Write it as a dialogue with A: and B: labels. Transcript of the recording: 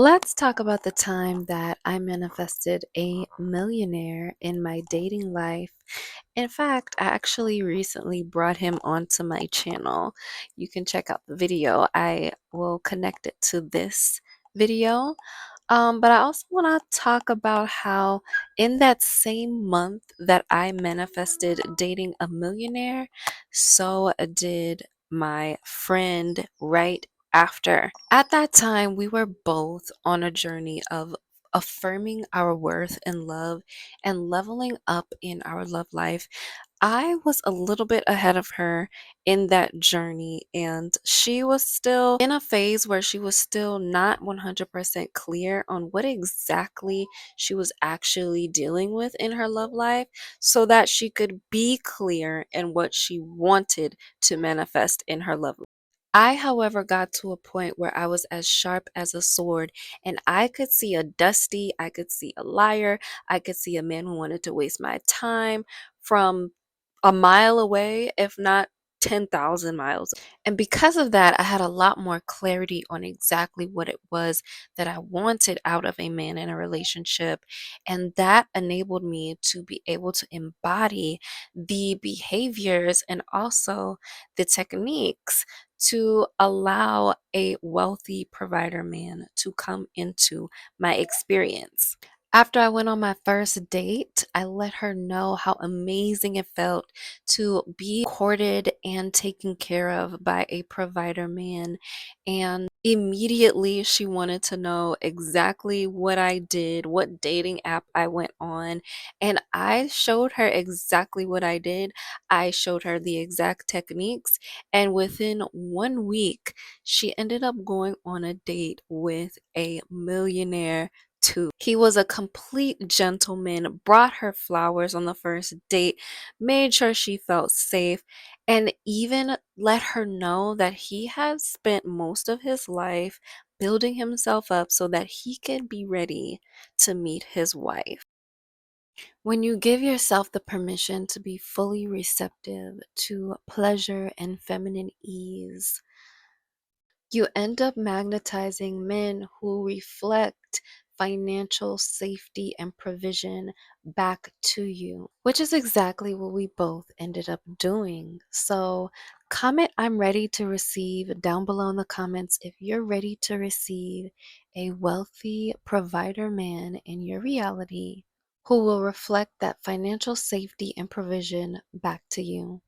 A: Let's talk about the time that I manifested a millionaire in my dating life. In fact, I actually recently brought him onto my channel. You can check out the video. I will connect it to this video. But I also want to talk about how, in that same month that I manifested dating a millionaire, so did my friend right after. At that time, we were both on a journey of affirming our worth and love and leveling up in our love life. I was a little bit ahead of her in that journey, and she was still in a phase where she was still not 100% clear on what exactly she was actually dealing with in her love life so that she could be clear in what she wanted to manifest in her love life. I, however, got to a point where I was as sharp as a sword, and I could see a dusty, I could see a liar, I could see a man who wanted to waste my time from a mile away, if not 10,000 miles. And because of that, I had a lot more clarity on exactly what it was that I wanted out of a man in a relationship. And that enabled me to be able to embody the behaviors and also the techniques to allow a wealthy provider man to come into my experience. After I went on my first date, I let her know how amazing it felt to be courted and taken care of by a provider man. And immediately she wanted to know exactly what I did, what dating app I went on. And I showed her exactly what I did. I showed her the exact techniques. And within 1 week, she ended up going on a date with a millionaire too. He was a complete gentleman, brought her flowers on the first date, made sure she felt safe, and even let her know that he has spent most of his life building himself up so that he can be ready to meet his wife. When you give yourself the permission to be fully receptive to pleasure and feminine ease, you end up magnetizing men who reflect financial safety and provision back to you, which is exactly what we both ended up doing. So, comment "I'm ready to receive" down below in the comments if you're ready to receive a wealthy provider man in your reality who will reflect that financial safety and provision back to you.